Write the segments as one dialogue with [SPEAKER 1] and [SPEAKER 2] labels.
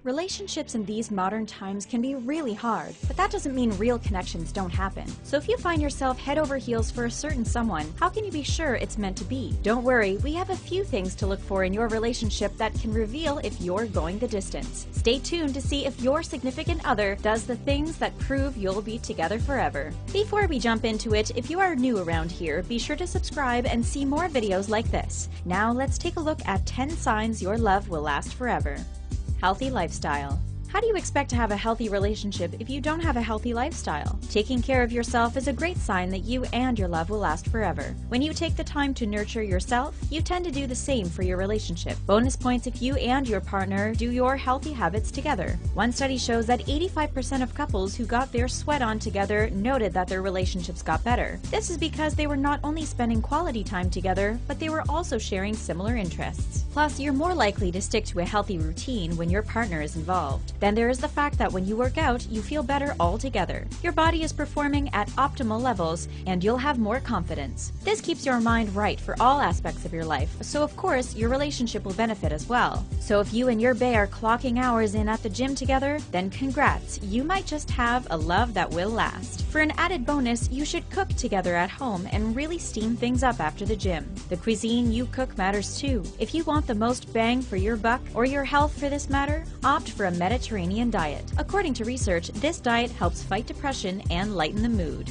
[SPEAKER 1] Relationships in these modern times can be really hard, but that doesn't mean real connections don't happen. So if you find yourself head over heels for a certain someone, how can you be sure it's meant to be? Don't worry, we have a few things to look for in your relationship that can reveal if you're going the distance. Stay tuned to see if your significant other does the things that prove you'll be together forever. Before we jump into it, if you are new around here, be sure to subscribe and see more videos like this. Now let's take a look at 10 signs your love will last forever. Healthy lifestyle. How do you expect to have a healthy relationship if you don't have a healthy lifestyle? Taking care of yourself is a great sign that you and your love will last forever. When you take the time to nurture yourself, you tend to do the same for your relationship. Bonus points if you and your partner do your healthy habits together. One study shows that 85% of couples who got their sweat on together noted that their relationships got better. This is because they were not only spending quality time together, but they were also sharing similar interests. Plus, you're more likely to stick to a healthy routine when your partner is involved. Then there is the fact that when you work out, you feel better altogether. Your body is performing at optimal levels, and you'll have more confidence. This keeps your mind right for all aspects of your life, so of course, your relationship will benefit as well. So if you and your bae are clocking hours in at the gym together, then congrats, you might just have a love that will last. For an added bonus, you should cook together at home and really steam things up after the gym. The cuisine you cook matters too. If you want the most bang for your buck, or your health for this matter, opt for a Mediterranean diet. According to research, this diet helps fight depression and lighten the mood.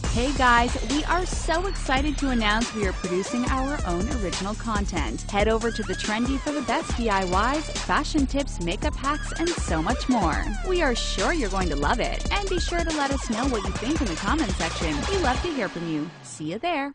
[SPEAKER 2] Hey guys, we are so excited to announce we are producing our own original content. Head over to The Trendy for the best DIYs, fashion tips, makeup hacks, and so much more. We are sure you're going to love it. And be sure to let us know what you think in the comment section. We love to hear from you. See you there.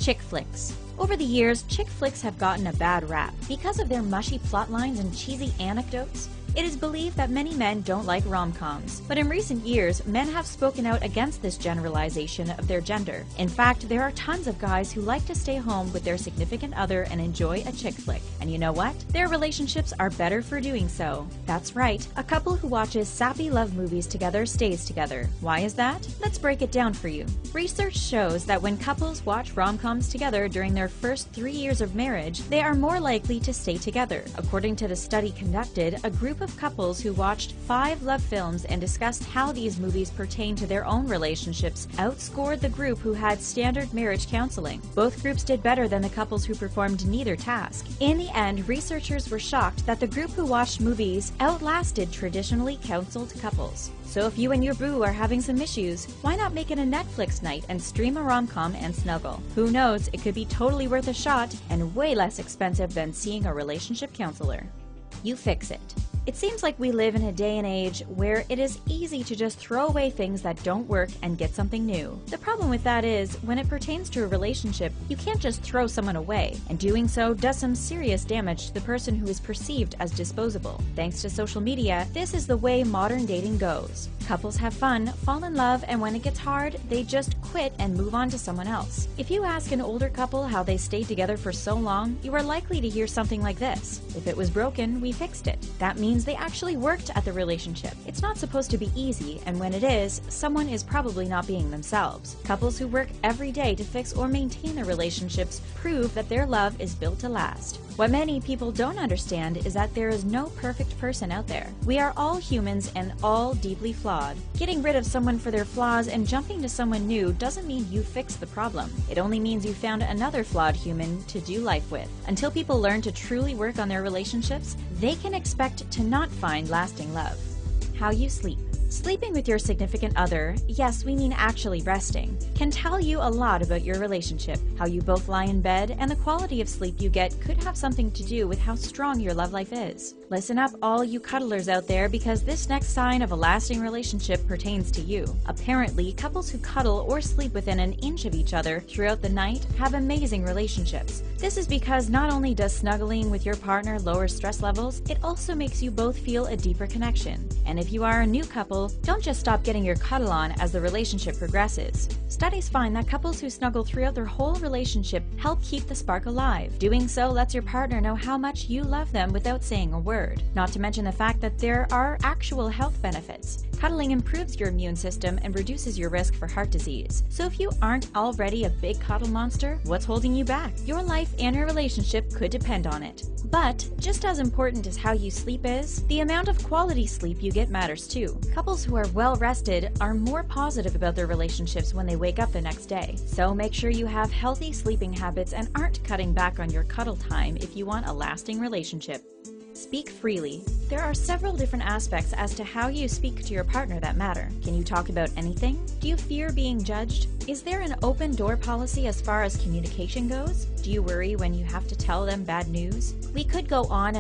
[SPEAKER 1] Chick flicks. Over the years, chick flicks have gotten a bad rap. Because of their mushy plot lines and cheesy anecdotes, it is believed that many men don't like rom-coms, but in recent years, men have spoken out against this generalization of their gender. In fact, there are tons of guys who like to stay home with their significant other and enjoy a chick flick. And you know what? Their relationships are better for doing so. That's right, a couple who watches sappy love movies together stays together. Why is that? Let's break it down for you. Research shows that when couples watch rom-coms together during their first 3 years of marriage, they are more likely to stay together. According to the study conducted, a group of couples who watched 5 love films and discussed how these movies pertain to their own relationships outscored the group who had standard marriage counseling. Both groups did better than the couples who performed neither task. In the end, researchers were shocked that the group who watched movies outlasted traditionally counseled couples. So if you and your boo are having some issues, why not make it a Netflix night and stream a rom-com and snuggle? Who knows, it could be totally worth a shot and way less expensive than seeing a relationship counselor. You fix it. It seems like we live in a day and age where it is easy to just throw away things that don't work and get something new. The problem with that is, when it pertains to a relationship, you can't just throw someone away, and doing so does some serious damage to the person who is perceived as disposable. Thanks to social media, this is the way modern dating goes. Couples have fun, fall in love, and when it gets hard, they just quit and move on to someone else. If you ask an older couple how they stayed together for so long, you are likely to hear something like this: "If it was broken, we fixed it." That means they actually worked at the relationship. It's not supposed to be easy, and when it is, someone is probably not being themselves. Couples who work every day to fix or maintain their relationships prove that their love is built to last. What many people don't understand is that there is no perfect person out there. We are all humans and all deeply flawed. Getting rid of someone for their flaws and jumping to someone new doesn't mean you fixed the problem. It only means you found another flawed human to do life with. Until people learn to truly work on their relationships, they can expect to not find lasting love. How you sleep. Sleeping with your significant other, yes, we mean actually resting, can tell you a lot about your relationship. How you both lie in bed and the quality of sleep you get could have something to do with how strong your love life is. Listen up, all you cuddlers out there, because this next sign of a lasting relationship pertains to you. Apparently, couples who cuddle or sleep within an inch of each other throughout the night have amazing relationships. This is because not only does snuggling with your partner lower stress levels, it also makes you both feel a deeper connection. And if you are a new couple, don't just stop getting your cuddle on as the relationship progresses. Studies find that couples who snuggle throughout their whole relationship help keep the spark alive. Doing so lets your partner know how much you love them without saying a word. word, not to mention the fact that there are actual health benefits. Cuddling improves your immune system and reduces your risk for heart disease. So if you aren't already a big cuddle monster, what's holding you back? Your life and your relationship could depend on it. But just as important as how you sleep is, the amount of quality sleep you get matters too. Couples who are well rested are more positive about their relationships when they wake up the next day. So make sure you have healthy sleeping habits and aren't cutting back on your cuddle time if you want a lasting relationship. Speak freely. There are several different aspects as to how you speak to your partner that matter. Can you talk about anything? Do you fear being judged? Is there an open door policy as far as communication goes? Do you worry when you have to tell them bad news? We could go on,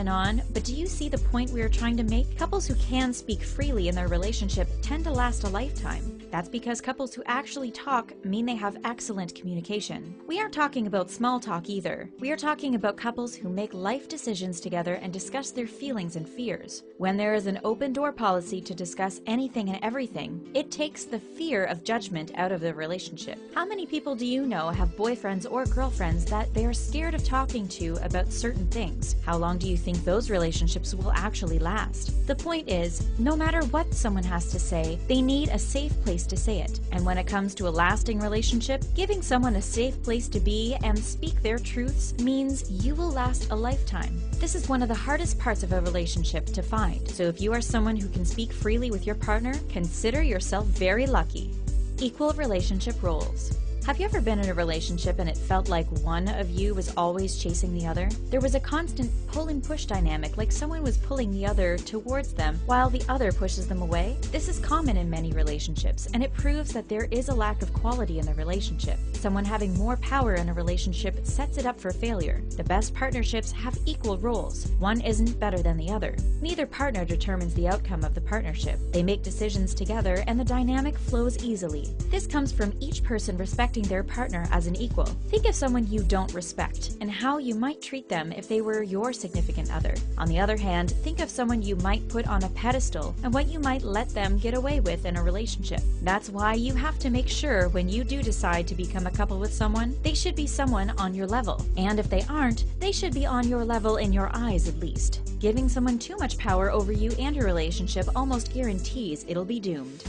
[SPEAKER 1] but do you see the point we are trying to make? Couples who can speak freely in their relationship tend to last a lifetime. That's because couples who actually talk mean they have excellent communication. We aren't talking about small talk either. We are talking about couples who make life decisions together and discuss their feelings and fears. When there is an open door policy to discuss anything and everything, it takes the fear of judgment out of the relationship. How many people do you know have boyfriends or girlfriends that they are scared of talking to about certain things? How long do you think those relationships will actually last? The point is, no matter what someone has to say, they need a safe place to say it. And when it comes to a lasting relationship, giving someone a safe place to be and speak their truths means you will last a lifetime. This is one of the hardest parts of a relationship to find. So if you are someone who can speak freely with your partner, consider yourself very lucky. Equal relationship roles. Have you ever been in a relationship and it felt like one of you was always chasing the other? There was a constant pull and push dynamic, like someone was pulling the other towards them while the other pushes them away. This is common in many relationships, and it proves that there is a lack of quality in the relationship. Someone having more power in a relationship sets it up for failure. The best partnerships have equal roles. One isn't better than the other. Neither partner determines the outcome of the partnership. They make decisions together and the dynamic flows easily. This comes from each person respecting their partner as an equal. Think of someone you don't respect and how you might treat them if they were your significant other. On the other hand, think of someone you might put on a pedestal and what you might let them get away with in a relationship. That's why you have to make sure when you do decide to become a couple with someone, they should be someone on your level. And if they aren't, they should be on your level in your eyes at least. Giving someone too much power over you and your relationship almost guarantees it'll be doomed.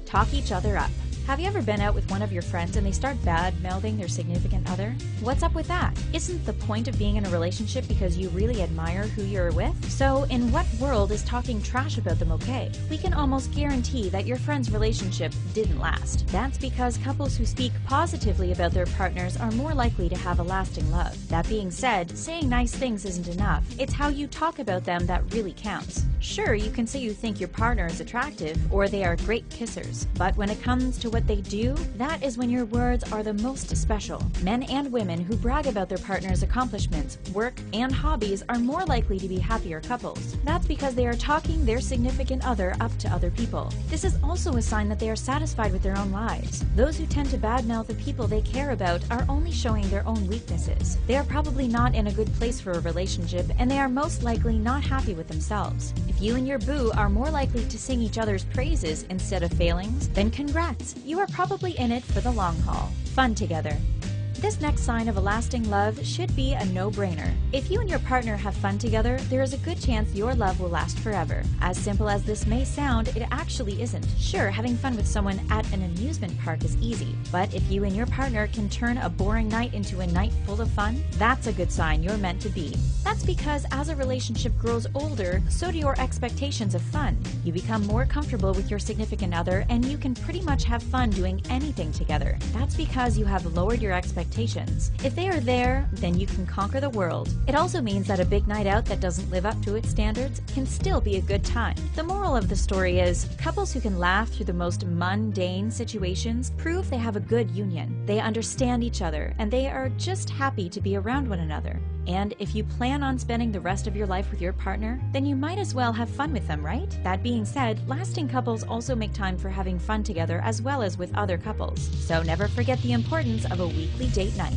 [SPEAKER 1] Talk each other up. Have you ever been out with one of your friends and they start bad-mouthing their significant other? What's up with that? Isn't the point of being in a relationship because you really admire who you're with? So in what world is talking trash about them okay? We can almost guarantee that your friend's relationship didn't last. That's because couples who speak positively about their partners are more likely to have a lasting love. That being said, saying nice things isn't enough. It's how you talk about them that really counts. Sure, you can say you think your partner is attractive or they are great kissers, but when it comes to what they do, that is when your words are the most special. Men and women who brag about their partner's accomplishments, work, and hobbies are more likely to be happier couples. That's because they are talking their significant other up to other people. This is also a sign that they are satisfied with their own lives. Those who tend to badmouth the people they care about are only showing their own weaknesses. They are probably not in a good place for a relationship, and they are most likely not happy with themselves. If you and your boo are more likely to sing each other's praises instead of failings, then congrats! You are probably in it for the long haul. Fun together. This next sign of a lasting love should be a no-brainer. If you and your partner have fun together, there is a good chance your love will last forever. As simple as this may sound, it actually isn't. Sure, having fun with someone at an amusement park is easy, but if you and your partner can turn a boring night into a night full of fun, that's a good sign you're meant to be. That's because as a relationship grows older, so do your expectations of fun. You become more comfortable with your significant other, and you can pretty much have fun doing anything together. That's because you have lowered your expectations. If they are there, then you can conquer the world. It also means that a big night out that doesn't live up to its standards can still be a good time. The moral of the story is, couples who can laugh through the most mundane situations prove they have a good union. They understand each other, and they are just happy to be around one another. And if you plan on spending the rest of your life with your partner, then you might as well have fun with them, right? That being said, lasting couples also make time for having fun together as well as with other couples. So never forget the importance of a weekly date night.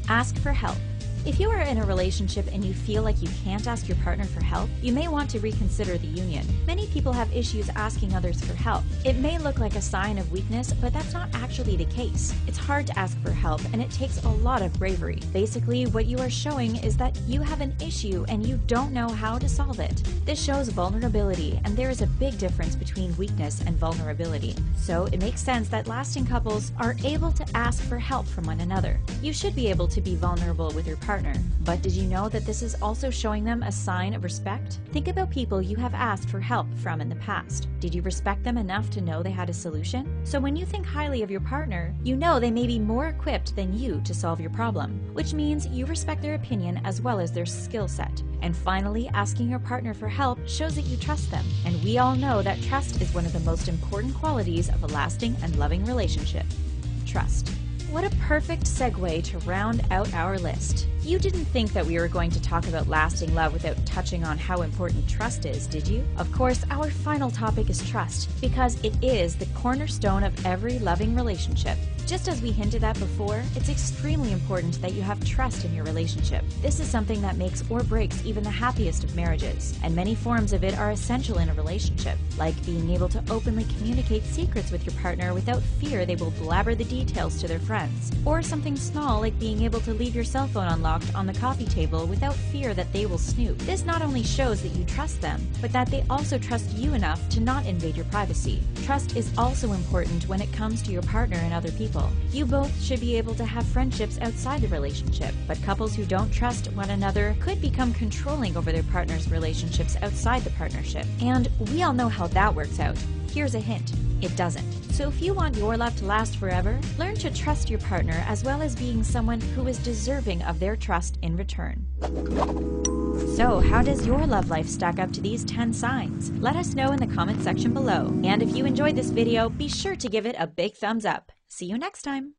[SPEAKER 1] Ask for help. If you are in a relationship and you feel like you can't ask your partner for help, you may want to reconsider the union. Many people have issues asking others for help. It may look like a sign of weakness, but that's not actually the case. It's hard to ask for help, and it takes a lot of bravery. Basically, what you are showing is that you have an issue and you don't know how to solve it. This shows vulnerability, and there is a big difference between weakness and vulnerability. So it makes sense that lasting couples are able to ask for help from one another. You should be able to be vulnerable with your partner, but did you know that this is also showing them a sign of respect? Think about people you have asked for help from in the past. Did you respect them enough to know they had a solution? So when you think highly of your partner, you know they may be more equipped than you to solve your problem, which means you respect their opinion as well as their skill set. And finally, asking your partner for help shows that you trust them. And we all know that trust is one of the most important qualities of a lasting and loving relationship. Trust. What a perfect segue to round out our list. You didn't think that we were going to talk about lasting love without touching on how important trust is, did you? Of course, our final topic is trust, because it is the cornerstone of every loving relationship. Just as we hinted at before, it's extremely important that you have trust in your relationship. This is something that makes or breaks even the happiest of marriages, and many forms of it are essential in a relationship, like being able to openly communicate secrets with your partner without fear they will blabber the details to their friends, or something small like being able to leave your cell phone unlocked on the coffee table without fear that they will snoop. This not only shows that you trust them, but that they also trust you enough to not invade your privacy. Trust is also important when it comes to your partner and other people. You both should be able to have friendships outside the relationship, but couples who don't trust one another could become controlling over their partner's relationships outside the partnership. And we all know how that works out. Here's a hint. It doesn't. So if you want your love to last forever, learn to trust your partner as well as being someone who is deserving of their trust in return. So how does your love life stack up to these 10 signs? Let us know in the comment section below. And if you enjoyed this video, be sure to give it a big thumbs up. See you next time.